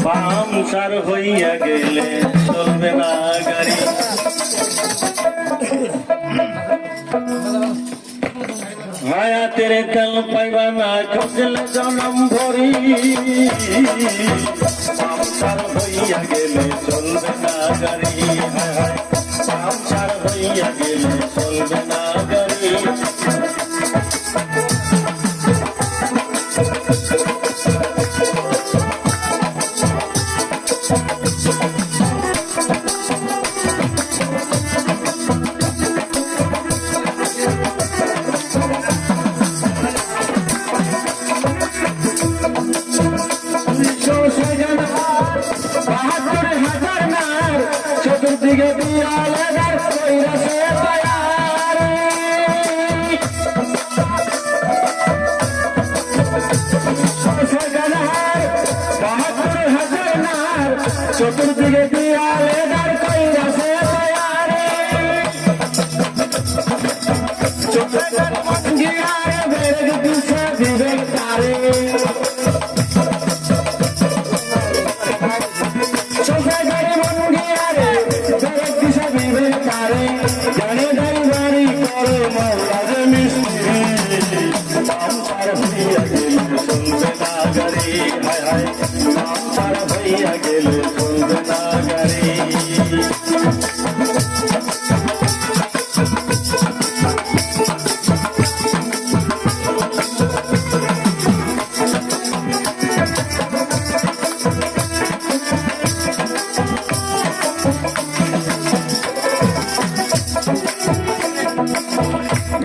Puncture হইয়া গেলে চলবে না গাড়ি। হায়াতের তেল পাইবা না খুঁজলে জনম ভরি, পাংচার হইয়া গেলে চলবে না গাড়ি। পাংচার হইয়া গেলে চলবে না গাড়ি। চতুর্দিকে দিয়ালের কইরাছে তৈয়ারি, চতুর্দিকে দিয়ালের কইরাছে তৈয়ারি। গিয়ারে বেড়ে দিছে বিবেক তারে, জানে ড্রাইভারি করে মৌলাজ মিস্ত্রি। পাংচার হইয়া গেলে চলবে না গাড়ি, হায় হায় পাংচার হইয়া গেলে চলবে না গাড়ি।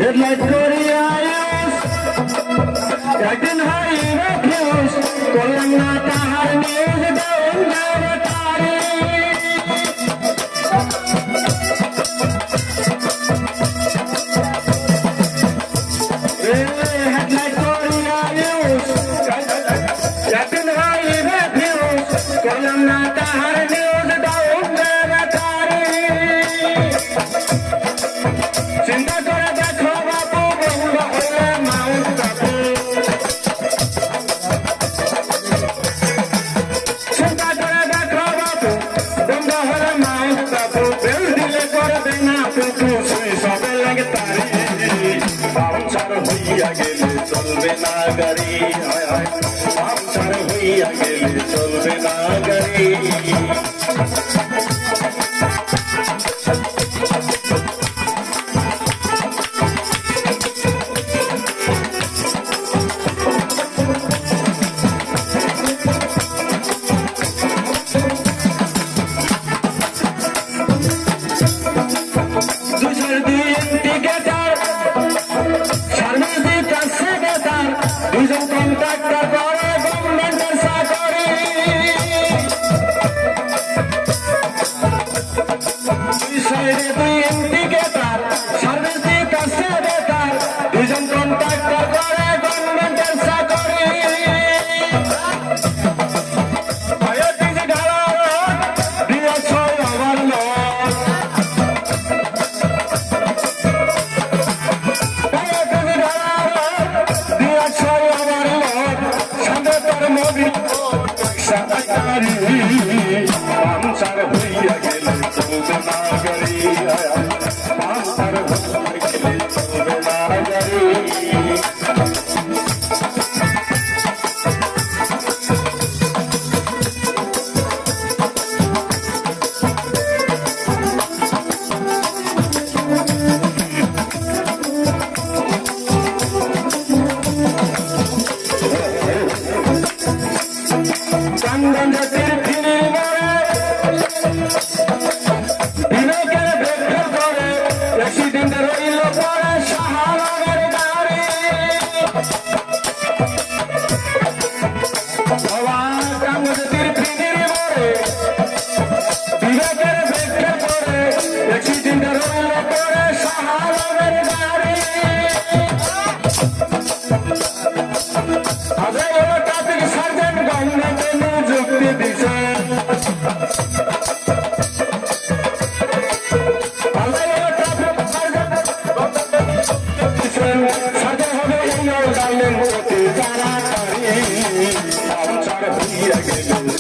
হেডলাইট করিয়া একদিন হাইবে ফিউজ করলাম না তাহার নিউজ দেওয়ার তারি। হেডলাইট করিয়া একদিন হাইবে ফিউজ করলাম না তাহার নিউজ দেওয়ার তারি। চিন্তা করে দেখো বাবু বন্ধ হলে মাউন্ট বাবু, চিন্তা করে দেখো বাবু বন্ধ হলে মাউন্ট বাবু। বেল দিলে করবে না পুতু সুই সবে লাগে তারি। পাংচার হইয়া গেলে চলবে না গাড়ি, হায় হায় পাংচার হইয়া গেলে চলবে না গাড়ি। দুজন কন্ট্রাক্টর করে গভর্নমেন্টের চাকরি, দুই সাইডে দুই ইন্ডিকেটর সার্ভিস দিতেছে বেকার। দুজন কন্ট্রাক্টর করে গভর্নমেন্টের চাকরি, দিয়েছ ওভারলোড, পাংচার হইয়া গেলে চলবে না গাড়ি, পাংচার হইয়া গেলে চলবে না গাড়ি।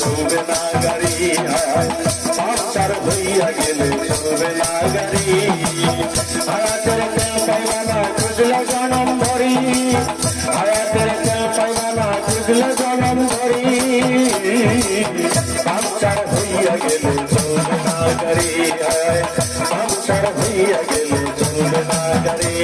Children, পাঞ্চার হইয়া গেলে চলবে না গাড়ি পাঞ্চার হইয়া গেলে চলবে না গাড়ি